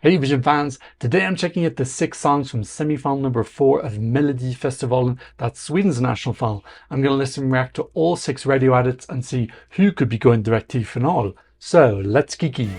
Hey Vision fans, today I'm checking out the 6 songs from semi-final number 4 of Melodifestivalen, that's Sweden's national final. I'm going to listen and react to all 6 radio edits and see who could be going direct to finale. So let's kiki.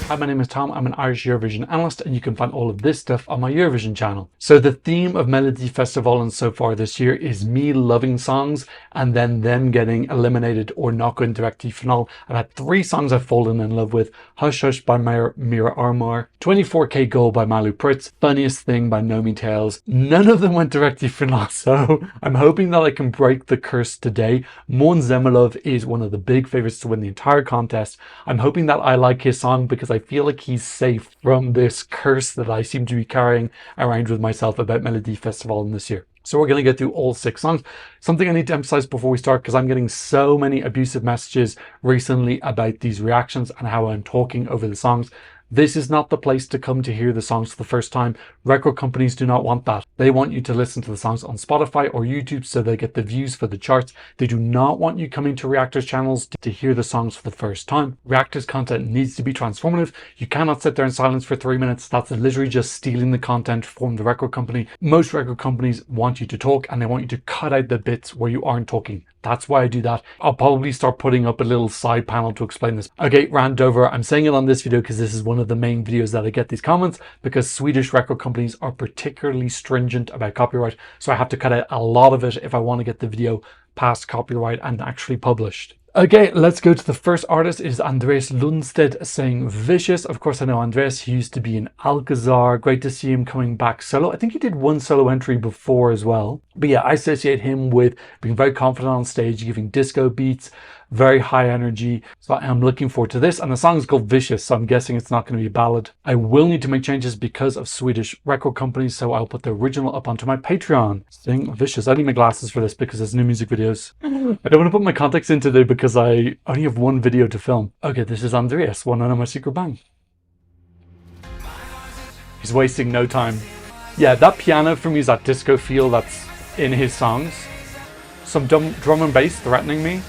Hi, my name is Tom. I'm an Irish Eurovision analyst and you can find all of this stuff on my Eurovision channel. So the theme of Melodifestivalen so far this year is me loving songs and then them getting eliminated or not going direct to finale. I've had 3 songs I've fallen in love with: Hush Hush by Mira Armour, 24K Goal by Malu Pritz, Funniest Thing by Nomi Tales. None of them went direct to finale, so I'm hoping that I can break the curse today. Måns Zelmerlöw is one of the big favourites to win the entire contest. I'm hoping that I like his song because I feel like he's safe from this curse that I seem to be carrying around with myself about Melodifestivalen this year. So we're going to get through all 6 songs. Something I need to emphasize before we start, because I'm getting so many abusive messages recently about these reactions and how I'm talking over the songs. This is not the place to come to hear the songs for the first time. Record companies do not want that. They want you to listen to the songs on Spotify or YouTube so they get the views for the charts. They do not want you coming to reactors channels to hear the songs for the first time. Reactors content needs to be transformative. You cannot sit there in silence for 3 minutes. That's literally just stealing the content from the record company. Most record companies want you to talk and they want you to cut out the bits where you aren't talking. That's why I do that. I'll probably start putting up a little side panel to explain this. Okay, rant over. I'm saying it on this video because this is one of the main videos that I get these comments, because Swedish record companies are particularly stringent about copyright. So I have to cut out a lot of it if I want to get the video past copyright and actually published. Okay, let's go to the first artist. It is Andreas Lundstedt saying Vicious. Of course, I know Andreas. He used to be in Alcazar. Great to see him coming back solo. I think he did 1 solo entry before as well. But yeah, I associate him with being very confident on stage, giving disco beats, very high energy. So I'm looking forward to this. And the song is called Vicious, so I'm guessing it's not going to be a ballad. I will need to make changes because of Swedish record companies, so I'll put the original up onto my Patreon. Saying Vicious. I need my glasses for this because there's new music videos. I don't want to put my contacts in today because I only have 1 video to film. Okay, this is Andreas, Wanna Know My Secret Bang. He's wasting no time. Yeah, that piano for me is that disco feel that's in his songs. Some drum and bass threatening me.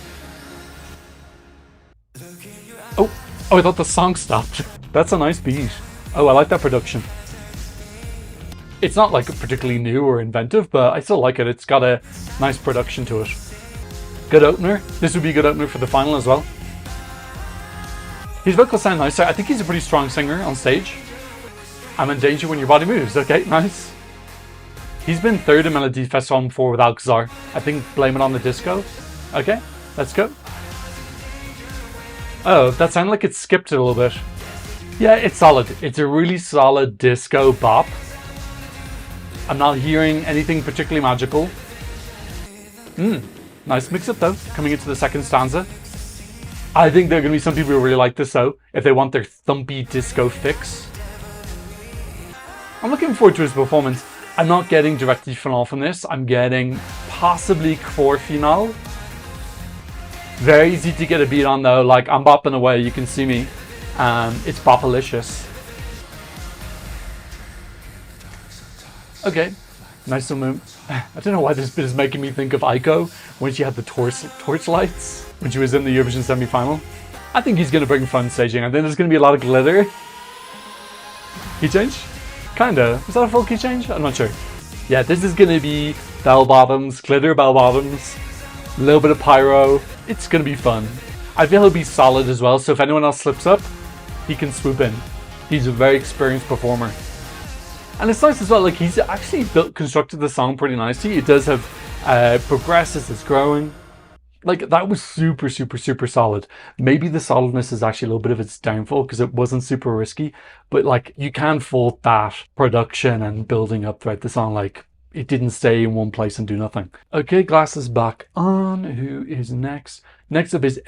Oh, I thought the song stopped. That's a nice beat. Oh, I like that production. It's not like particularly new or inventive, but I still like it. It's got a nice production to it. Good opener. This would be a good opener for the final as well. His vocals sound nice. I think he's a pretty strong singer on stage. I'm in danger when your body moves. Okay, nice. He's been 3rd in Melodifestivalen before with Alcazar. I think Blame It on the Disco. Okay, let's go. Oh, that sounded like it skipped it a little bit. Yeah, it's solid. It's a really solid disco bop. I'm not hearing anything particularly magical. Nice mix up though, coming into the 2nd stanza. I think there are going to be some people who really like this though, if they want their thumpy disco fix. I'm looking forward to his performance. I'm not getting direct to finale from this. I'm getting possibly quarter finale. Very easy to get a beat on though, like I'm bopping away, you can see me. It's bopalicious. Okay, nice little move. I don't know why this bit is making me think of Aiko when she had the torch lights when she was in the Eurovision semi-final. I think he's going to bring fun staging. I think there's going to be a lot of glitter. Key change? Kinda. Was that a full key change? I'm not sure. Yeah, this is going to be bell bottoms, glitter bell bottoms, a little bit of pyro. It's going to be fun. I feel he'll be solid as well, so if anyone else slips up, he can swoop in. He's a very experienced performer. And it's nice as well, like he's actually constructed the song pretty nicely. It does have progresses, it's growing. Like that was super solid. Maybe the solidness is actually a little bit of its downfall because it wasn't super risky, but like you can fault that production and building up throughout the song. Like it didn't stay in one place and do nothing. Okay, glasses back on. Who is next? Next up is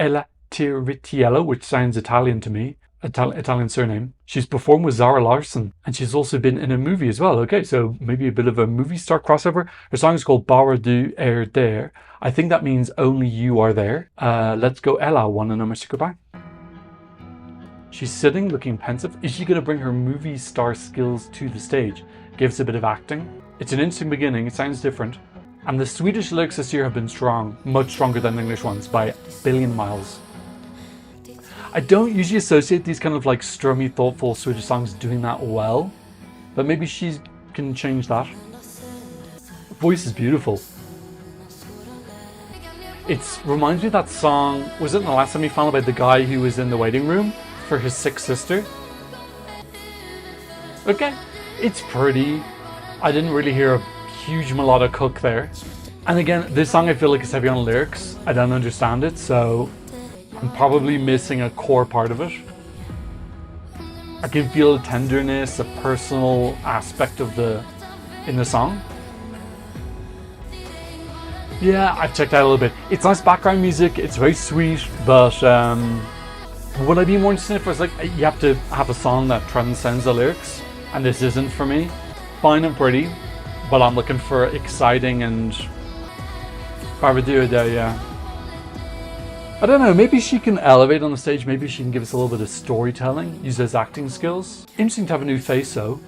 Tiritiello, which sounds Italian to me. Italian surname. She's performed with Zara Larsson and she's also been in a movie as well. Okay, so maybe a bit of a movie star crossover. Her song is called Bara, du är där. I think that means Only You Are There. Let's go Ella, Wanna Know My Secret Bang. She's sitting looking pensive. Is she going to bring her movie star skills to the stage? Gives a bit of acting. It's an interesting beginning. It sounds different. And the Swedish lyrics this year have been strong, much stronger than the English ones by a billion miles. I don't usually associate these kind of like strummy, thoughtful Swedish songs doing that well, but maybe she can change that. Her voice is beautiful. It reminds me of that song, was it in the last semi-final about the guy who was in the waiting room for his sick sister? Okay, it's pretty. I didn't really hear a huge melodic hook there. And again, this song I feel like is heavy on lyrics. I don't understand it, so I'm probably missing a core part of it. I can feel a tenderness, a personal aspect of in the song. Yeah, I've checked out a little bit. It's nice background music, it's very sweet, but would I be more interested if it was like, you have to have a song that transcends the lyrics, and this isn't for me. Fine and pretty, but I'm looking for exciting and Barbaduda, yeah. I don't know, maybe she can elevate on the stage, maybe she can give us a little bit of storytelling, use those acting skills. Interesting to have a new face though.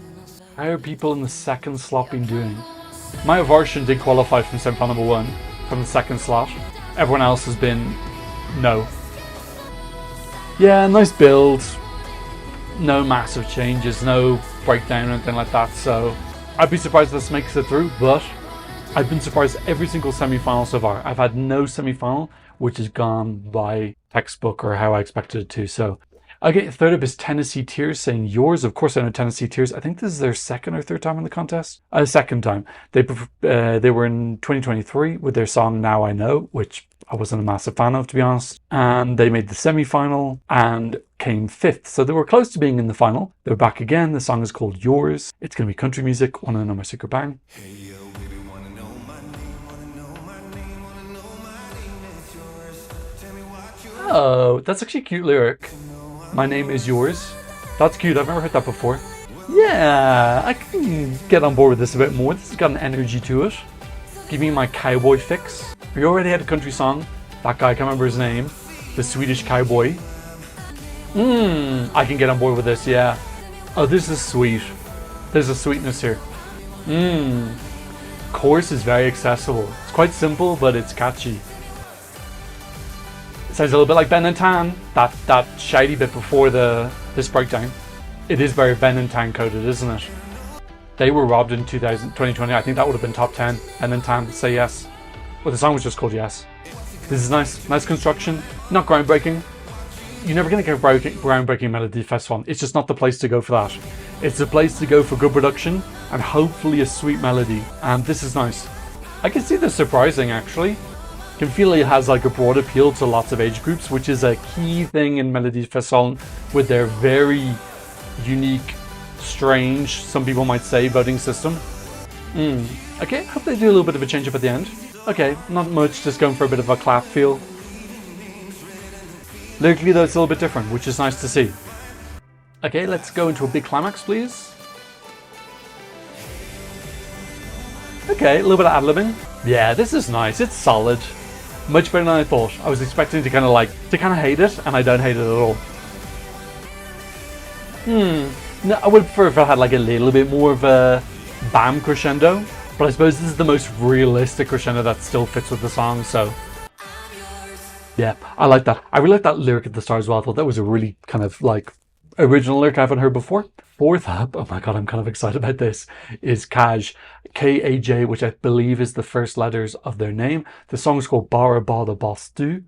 How are people in the second slot been doing? My Varshan did qualify from semi-final number 1 from the second slot. Everyone else has been no. Yeah, nice build. No massive changes, no breakdown or anything like that, so I'd be surprised if this makes it through, but I've been surprised every single semi-final so far. I've had no semi-final which has gone by textbook or how I expected it to, so. Okay, third up is Tennessee Tears saying yours. Of course I know Tennessee Tears. I think this is their second or third time in the contest. Second time. They were in 2023 with their song Now I Know, which I wasn't a massive fan of, to be honest. And they made the semi-final and came 5th. So they were close to being in the final. They're back again. The song is called Yours. It's going to be country music. Wanna know my secret bang? Hey, yo, baby, wanna know my name, wanna know my name, wanna know my name, it's yours. Tell me what you Oh, that's actually a cute lyric. My name is yours. That's cute. I've never heard that before. Yeah, I can get on board with this a bit more. This has got an energy to it. Give me my cowboy fix. We already had a country song. That guy, I can't remember his name. The Swedish cowboy. I can get on board with this, yeah. Oh, this is sweet. There's a sweetness here. Chorus is very accessible. It's quite simple, but it's catchy. Sounds a little bit like Ben and Tan, that shady bit before this breakdown. It is very Ben and Tan coded, isn't it? They were robbed in 2020. I think that would have been top 10. Ben and Tan, Say Yes. Well, the song was just called Yes. This is nice. Nice construction. Not groundbreaking. You're never going to get groundbreaking Melodifestivalen. It's just not the place to go for that. It's the place to go for good production and hopefully a sweet melody. And this is nice. I can see this surprising, actually. Can feel it has like a broad appeal to lots of age groups, which is a key thing in Melodifestivalen with their very unique, strange, some people might say, voting system. Okay, hope they do a little bit of a change up at the end. Okay, not much, just going for a bit of a clap feel. Lyrically though, it's a little bit different, which is nice to see. Okay, let's go into a big climax, please. Okay, a little bit of ad-libbing. Yeah, this is nice, it's solid. Much better than I thought. I was expecting to kind of hate it, and I don't hate it at all. No, I would prefer if it had like a little bit more of a bam crescendo, but I suppose this is the most realistic crescendo that still fits with the song, so. Yeah, I like that. I really like that lyric at the start as well. I thought that was a really kind of like original lyric I haven't heard before. Fourth up, oh my god, I'm kind of excited about this, is Kaj. K-A-J, which I believe is the first letters of their name. The song is called Bara, bada, bastu.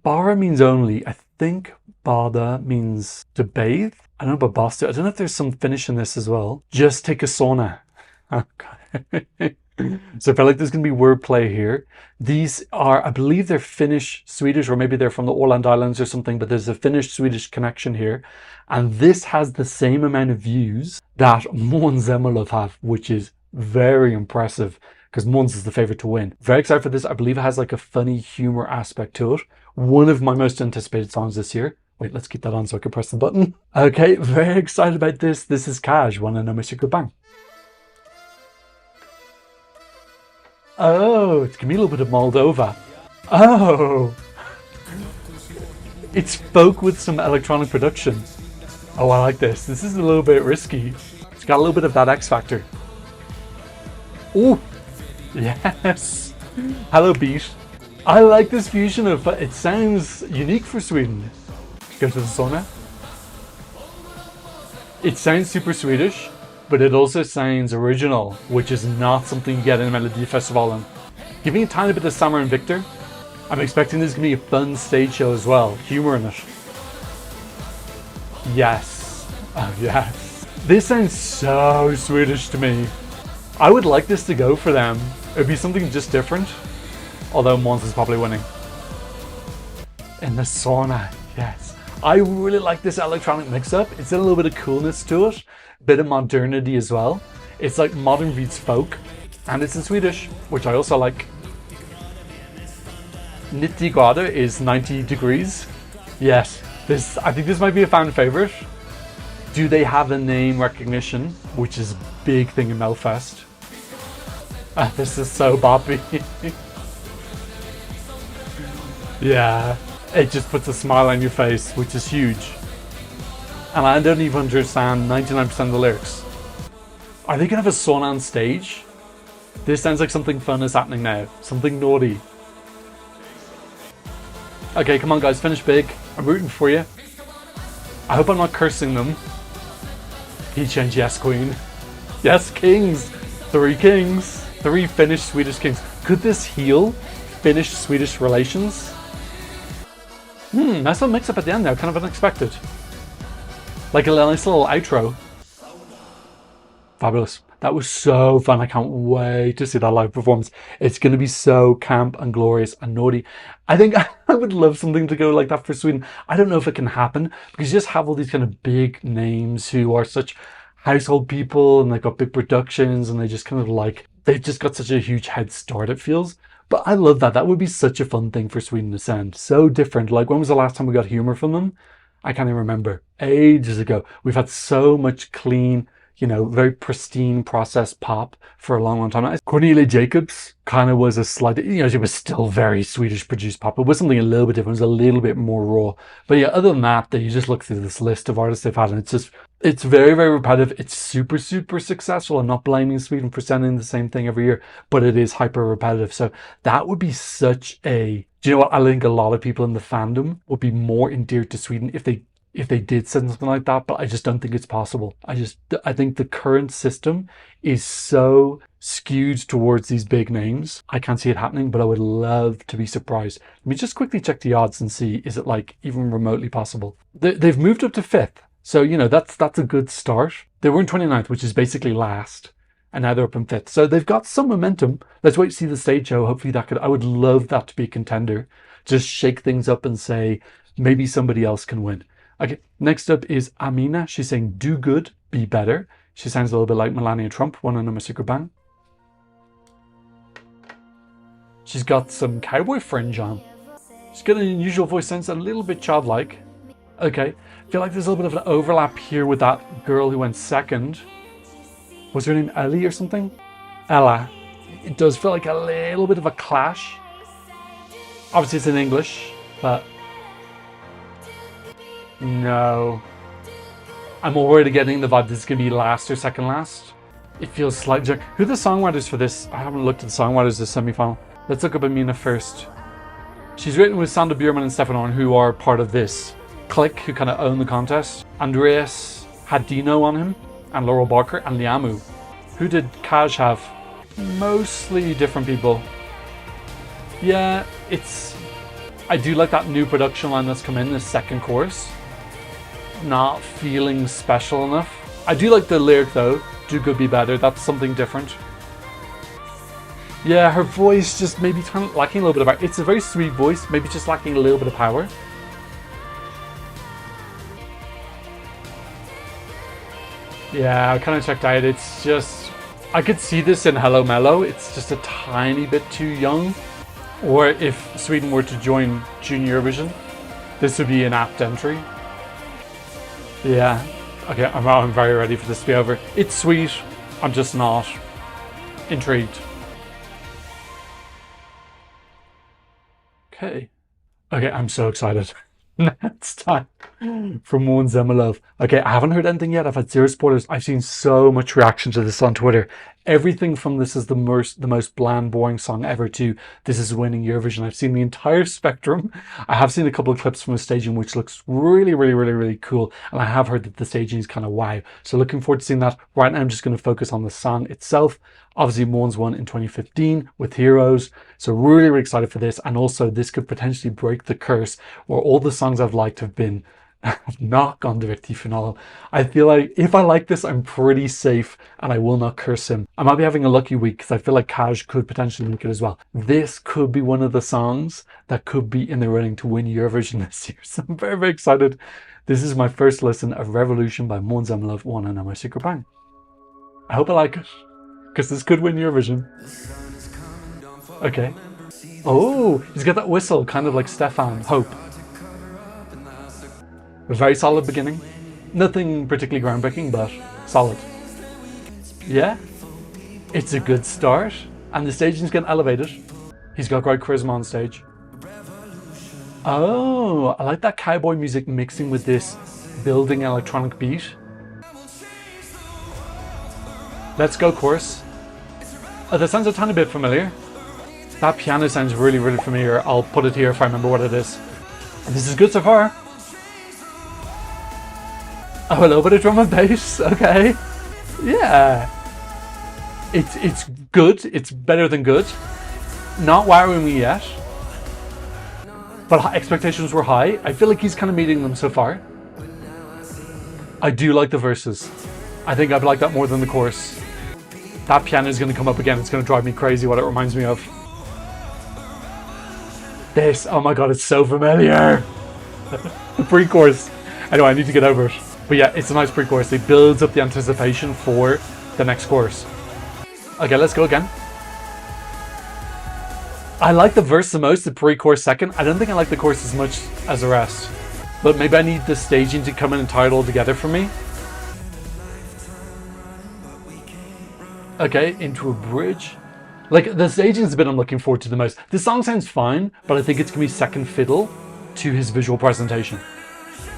Bara means only. I think bada means to bathe. I don't know about bastu. I don't know if there's some Finnish in this as well. Just take a sauna. Okay. So I feel like there's going to be wordplay here. These are, I believe they're Finnish, Swedish, or maybe they're from the Åland Islands or something, but there's a Finnish-Swedish connection here. And this has the same amount of views that Måns Zelmerlöw have, which is very impressive because Måns is the favorite to win. Very excited for this. I believe it has like a funny humor aspect to it. One of my most anticipated songs this year. Wait, let's keep that on so I can press the button. Okay, very excited about this. This is Kaj. Wanna know my secret bang? Oh, it's giving me a little bit of Moldova. Oh, it's folk with some electronic production. Oh, I like this. This is a little bit risky. It's got a little bit of that X factor. Oh, yes. Hello, beat. I like this fusion of, it sounds unique for Sweden. Go to the sauna. It sounds super Swedish, but it also sounds original, which is not something you get in Melodifestivalen. Give me a tiny bit of Summer and Victor. I'm expecting this to be a fun stage show as well. Humor in it. Yes. Oh, yes. This sounds so Swedish to me. I would like this to go for them. It would be something just different. Although Måns is probably winning. In the sauna, yes. I really like this electronic mix-up. It's a little bit of coolness to it. Bit of modernity as well. It's like modern beats folk. And it's in Swedish, which I also like. 90 grader is 90 degrees. Yes, I think this might be a fan favorite. Do they have a name recognition, which is a big thing in Melfest? This is so boppy. Yeah, it just puts a smile on your face, which is huge. And I don't even understand 99% of the lyrics. Are they gonna have a sauna on stage? This sounds like something fun is happening now. Something naughty. Okay, come on guys, finish big. I'm rooting for you. I hope I'm not cursing them. He changed yes queen. Yes kings. 3 kings. 3 Finnish Swedish kings. Could this heal Finnish Swedish relations? Nice little mix up at the end there, kind of unexpected. Like a nice little outro. Fabulous. That was so fun. I can't wait to see that live performance. It's going to be so camp and glorious and naughty. I think I would love something to go like that for Sweden. I don't know if it can happen because you just have all these kind of big names who are such household people and they've got big productions and they just kind of like, they've just got such a huge head start, it feels. But I love that. That would be such a fun thing for Sweden to send. So different. Like when was the last time we got humor from them? I can't even remember. Ages ago. We've had so much clean, you know, very pristine processed pop for a long time. Cornelia Jacobs kind of was a slight, you know, she was still very Swedish produced pop. It was something a little bit different. It was a little bit more raw. But yeah, other than that, you just look through this list of artists they've had and it's very, very repetitive. It's super, super successful. I'm not blaming Sweden for sending the same thing every year, but it is hyper repetitive. So that would be such a, do you know what? I think a lot of people in the fandom would be more endeared to Sweden if they did send something like that, but I just don't think it's possible. I think the current system is so skewed towards these big names. I can't see it happening, but I would love to be surprised. Let me just quickly check the odds and see, is it like even remotely possible? They've moved up to 5th. So, you know, that's a good start. They were in 29th, which is basically last. And now they're up in 5th. So they've got some momentum. Let's wait to see the stage show. Hopefully I would love that to be a contender. Just shake things up and say, maybe somebody else can win. Okay, next up is AmenA. She's saying, do good, be better. She sounds a little bit like Melania Trump, one on a secret bang. She's got some cowboy fringe on. She's got an unusual voice, sounds a little bit childlike. Okay, I feel like there's a little bit of an overlap here with that girl who went second. Was her name Ellie or something? Ella. It does feel like a little bit of a clash. Obviously it's in English, but no. I'm already getting the vibe this is going to be last or second last. It feels slightly... Who are the songwriters for this? I haven't looked at the songwriters this semi-final. Let's look up AmenA first. She's written with Sander Bjurman and Stefan Orn, who are part of this clique who kind of own the contest. Andreas had Dino on him, and Laurel Barker, and Liamu. Who did Kaj have? Mostly different people. Yeah, I do like that new production line that's come in, the second chorus. Not feeling special enough. I do like the lyric though, do good be better, that's something different. Yeah, her voice just maybe kind of lacking a little bit of power. It's a very sweet voice, maybe just lacking a little bit of power. Yeah, I kind of checked out. It's just, I could see this in Hello Mellow. It's just a tiny bit too young. Or if Sweden were to join Junior Eurovision, this would be an apt entry. Yeah, okay, I'm very ready for this to be over. It's sweet, I'm just not intrigued. Okay, I'm so excited. Next time from Måns Zelmerlöw. Okay, I haven't heard anything yet. I've had zero spoilers. I've seen so much reaction to this on Twitter. Everything from this is the most bland, boring song ever to this is winning Eurovision. I've seen the entire spectrum. I have seen a couple of clips from the staging, which looks really, really, really, really cool. And I have heard that the staging is kind of wow. So looking forward to seeing that. Right now, I'm just going to focus on the song itself. Obviously, Måns won in 2015 with Heroes. So really, really excited for this. And also, this could potentially break the curse where all the songs I've liked have been not gone direct to final. I feel like if I like this, I'm pretty safe and I will not curse him. I might be having a lucky week because I feel like Kaj could potentially make it as well. This could be one of the songs that could be in the running to win Eurovision this year. So I'm very, very excited. This is my first listen of Revolution by Måns Zelmerlöw, one and my secret bang. I hope I like it because this could win Eurovision. Okay. Oh, he's got that whistle, kind of like Stefan, Hope. A very solid beginning. Nothing particularly groundbreaking, but solid. Yeah, it's a good start. And the staging's getting elevated. He's got great charisma on stage. Oh, I like that cowboy music mixing with this building electronic beat. Let's go, chorus. Oh, that sounds a tiny bit familiar. That piano sounds really, really familiar. I'll put it here if I remember what it is. This is good so far. Oh, a little bit of drum and bass. Okay. Yeah. It's good. It's better than good. Not wowing me yet. But expectations were high. I feel like he's kind of meeting them so far. I do like the verses. I think I'd like that more than the chorus. That piano is going to come up again. It's going to drive me crazy what it reminds me of. This. Oh my god, it's so familiar. The pre-chorus. Anyway, I need to get over it. But yeah, it's a nice pre-chorus. It builds up the anticipation for the next chorus. Okay, let's go again. I like the verse the most, the pre-chorus second. I don't think I like the chorus as much as the rest. But maybe I need the staging to come in and tie it all together for me. Okay, into a bridge. Like, the staging is the bit I'm looking forward to the most. The song sounds fine, but I think it's going to be second fiddle to his visual presentation.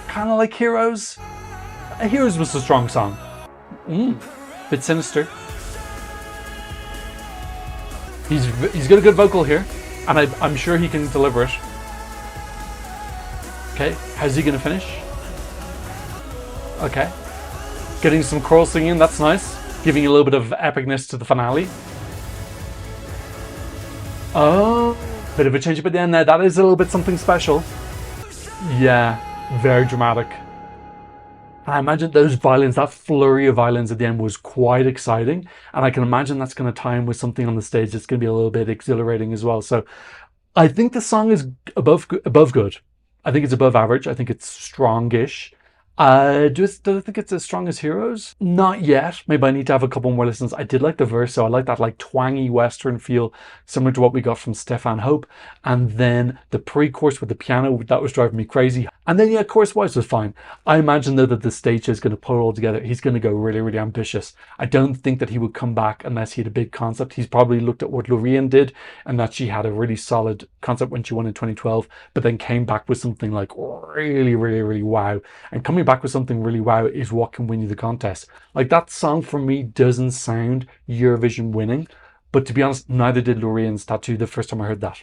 Kind of like Heroes. Heroes was a strong song. Bit sinister. He's got a good vocal here, and I'm sure he can deliver it. Okay, how's he going to finish? Okay. Getting some choral singing, that's nice. Giving a little bit of epicness to the finale. Oh, bit of a change up at the end there. That is a little bit something special. Yeah, very dramatic. And I imagine those violins, that flurry of violins at the end was quite exciting. And I can imagine that's going to tie in with something on the stage that's going to be a little bit exhilarating as well. So I think the song is above good. I think it's above average. I think it's strongish. Do I think it's as strong as Heroes? Not yet. Maybe I need to have a couple more listens. I did like the verse, so I like that like twangy Western feel, similar to what we got from Stefan Hope. And then the pre-chorus with the piano, that was driving me crazy. And then yeah, chorus-wise was fine. I imagine though that the stage is going to pull it all together. He's going to go really, really ambitious. I don't think that he would come back unless he had a big concept. He's probably looked at what Loreen did and that she had a really solid concept when she won in 2012, but then came back with something like really, really, really wow. And coming back with something really wow is what can win you the contest. Like that song for me doesn't sound Eurovision winning, but to be honest, neither did Loreen's Tattoo the first time I heard that.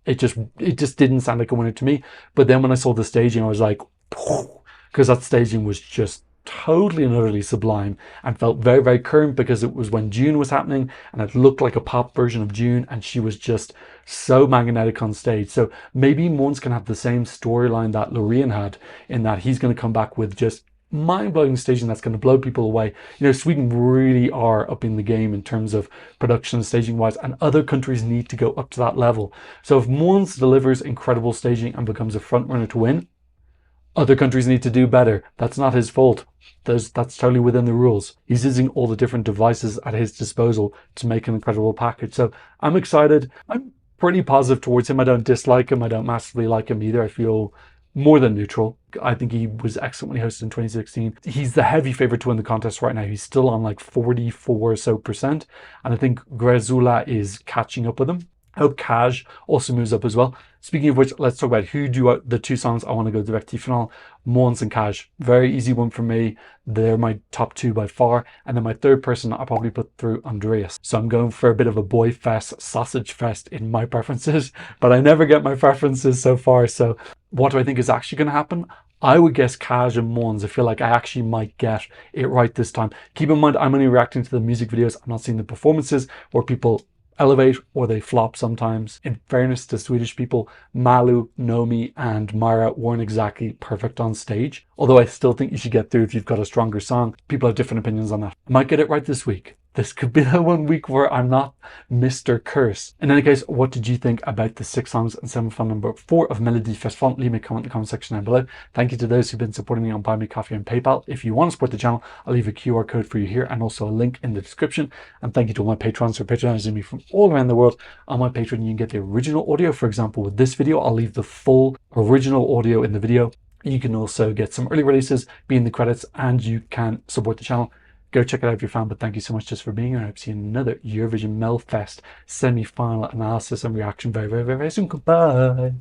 It just didn't sound like a winner to me. But then when I saw the staging, I was like, because that staging was just totally and utterly sublime and felt very, very current because it was when June was happening and it looked like a pop version of June and she was just so magnetic on stage. So maybe Måns can have the same storyline that Loreen had in that he's going to come back with just mind-blowing staging that's going to blow people away. You know, Sweden really are up in the game in terms of production staging wise, and other countries need to go up to that level. So if Måns delivers incredible staging and becomes a front runner to win, other countries need to do better. That's not his fault. That's totally within the rules. He's using all the different devices at his disposal to make an incredible package. So I'm excited. I'm pretty positive towards him. I don't dislike him. I don't massively like him either. I feel more than neutral. I think he was excellent when he hosted in 2016. He's the heavy favorite to win the contest right now. He's still on like 44 or so %. And I think Grezula is catching up with him. I hope Kaj also moves up as well. Speaking of which, let's talk about who do the two songs I want to go direct to final. Måns and Kaj. Very easy one for me. They're my top two by far. And then my third person, I'll probably put through Andreas. So I'm going for a bit of a boy fest, sausage fest in my preferences, but I never get my preferences so far. So what do I think is actually going to happen? I would guess Kaj and Måns. I feel like I actually might get it right this time. Keep in mind, I'm only reacting to the music videos. I'm not seeing the performances where people elevate or they flop sometimes. In fairness to Swedish people, Malu, Nomi and Mara weren't exactly perfect on stage. Although I still think you should get through if you've got a stronger song. People have different opinions on that. I might get it right this week. This could be the 1 week where I'm not Mr. Curse. In any case, what did you think about the 6 songs in semi-final number 4 of Melodifestivalen? Leave me a comment in the comment section down below. Thank you to those who've been supporting me on Buy Me Coffee and PayPal. If you want to support the channel, I'll leave a QR code for you here and also a link in the description. And thank you to all my patrons for patronizing me from all around the world. On my Patreon, you can get the original audio. For example, with this video, I'll leave the full original audio in the video. You can also get some early releases, be in the credits, and you can support the channel. Go check it out if you're a fan, but thank you so much just for being here. I hope to see you in another Eurovision Melfest semi-final analysis and reaction very, very, very, very soon. Goodbye.